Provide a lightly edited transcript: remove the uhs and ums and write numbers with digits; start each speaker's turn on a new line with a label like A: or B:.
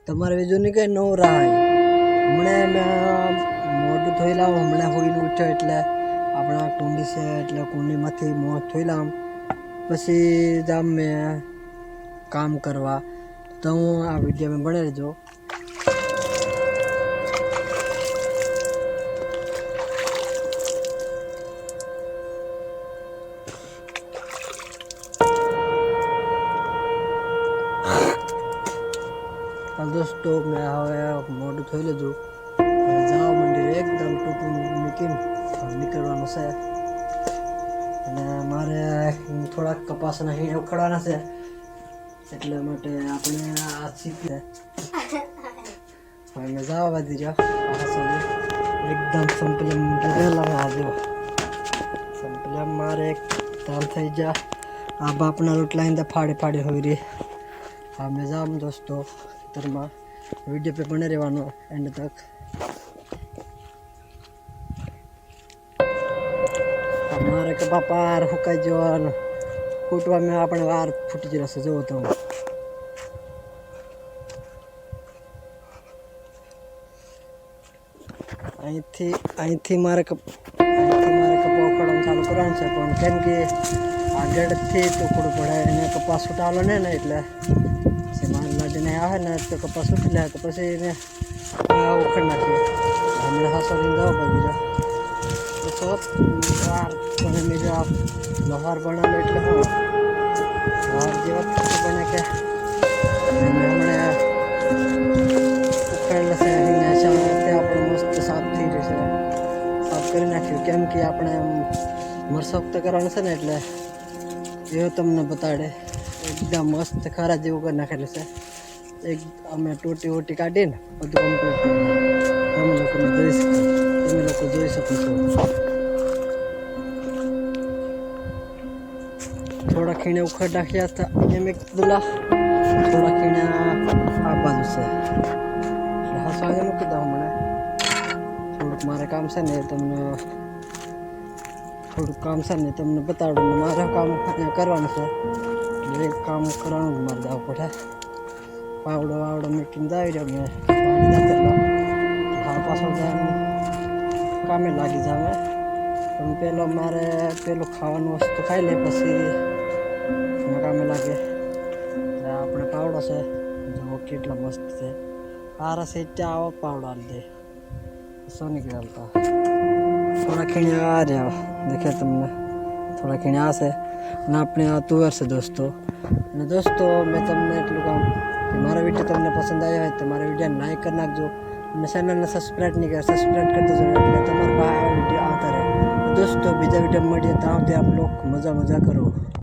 A: તમારે બીજું નહીં કંઈ નવું રાહ હમણાં મોઢું ધોઈ લાવો હમણાં હોઈને ઉઠ્યો એટલે આપણા કુંડી છે એટલે કુંડીમાંથી મોં ધોઈ લાવ પછી જામ મેં કામ કરવા તો હું આ વિડીયો બને રહેજો. દોસ્તો મેં હવે મોઢું ધોઈ લીધું જવા મંદિર એકદમ ટૂંકું મૂકીને નીકળવાનું છે અને મારે થોડાક કપાસના હીણ ઉખાડવાના છે એટલા માટે આપણે આ શીખીએ હવે મેં જવા વધી રહ્યો એકદમ સંપલમ રહેલા આજે સંપલમ મારે એક તાલ થઈ જા આ બાપના રોટલા ફાડી હોય રહી. હા મેં જામ દોસ્તો ખેતરમાં વિડીયો पे बने રહેવાનો એન્ડ તક. અમારે કે બાપા હુકાઈ જવાનું ફૂટવા મેં આપણે વાર ફૂટી જ રહેશે જોવો તો અહીંથી મારે કપા ઉખાડવાનું ચાલુ કરવાનું છે પણ કેમ કે આગળથી ટુકડું પડે એને કપાસ છૂટાવેલો ને એટલે લાડીને આવે ને તો કપાસ ઉઠી લે તો પછી એને ઉખડ નાખીએ હમણાં હાસોને જવા બધી વાર તમે મેં જો લોહાર બનાવેલો એટલે લોહાર જેવા બને કે હમણાં ઉખાડેલા છે તે આપણે મસ્ત સાફ થઈ જશે સાફ કરી નાખ્યું કેમ કે આપણે મરસોક્ત કરવાનું છે ને એટલે એવું તમને બતાડે એકદમ મસ્ત ખરા જેવું કરી નાખેલું છે. એક અમે ટોટી કાઢીને બધું કમ્પ્લીટ તમે લોકો જોઈ શકો છો. થોડા ખીણે ઉખડ નાખ્યા હતા એમ એક દુલા થોડા ખીણે આ બાજુ છે એટલે હસવાને મૂકી દઉં મને થોડુંક મારે કામ છે ને તમને બતાડું ને મારે કામ અહીંયા કરવાનું છે એક કામ કરવાનું જ મારે જવું પડે. પાવડો મીટીને જાવી રહ્યો મેં પાણી દાતેલો હા પાછો કામે લાગી જાવે પણ મારે પેલું ખાવાનું વસ્તુ ખાઈ લે પછી કામે લાગે. આપણે પાવડો છે જો કેટલો મસ્ત છે આ રસે આવો પાવડો આવી દે શું નીકળતા થોડા ખીણે આ રહ્યા દેખે તમને થોડા ખીણે આ છે અને આપણે આ તુવેર છે દોસ્તો. અને દોસ્તો મેં તમને એટલું કામ કે મારો વિડીયો તમને પસંદ આવ્યો હોય તો મારા વિડીયોને લાઈક કરી નાખજો અને ચેનલને સબસ્ક્રાઈબ નહીં કરે સબસ્ક્રાઈબ કરી દેજો એટલે તમારા પાસે આ વિડીયો આવતા રહે. દોસ્તો બીજા વિડીયો મળીએ ત્યાં સુધી આપ લોકો મજા કરો.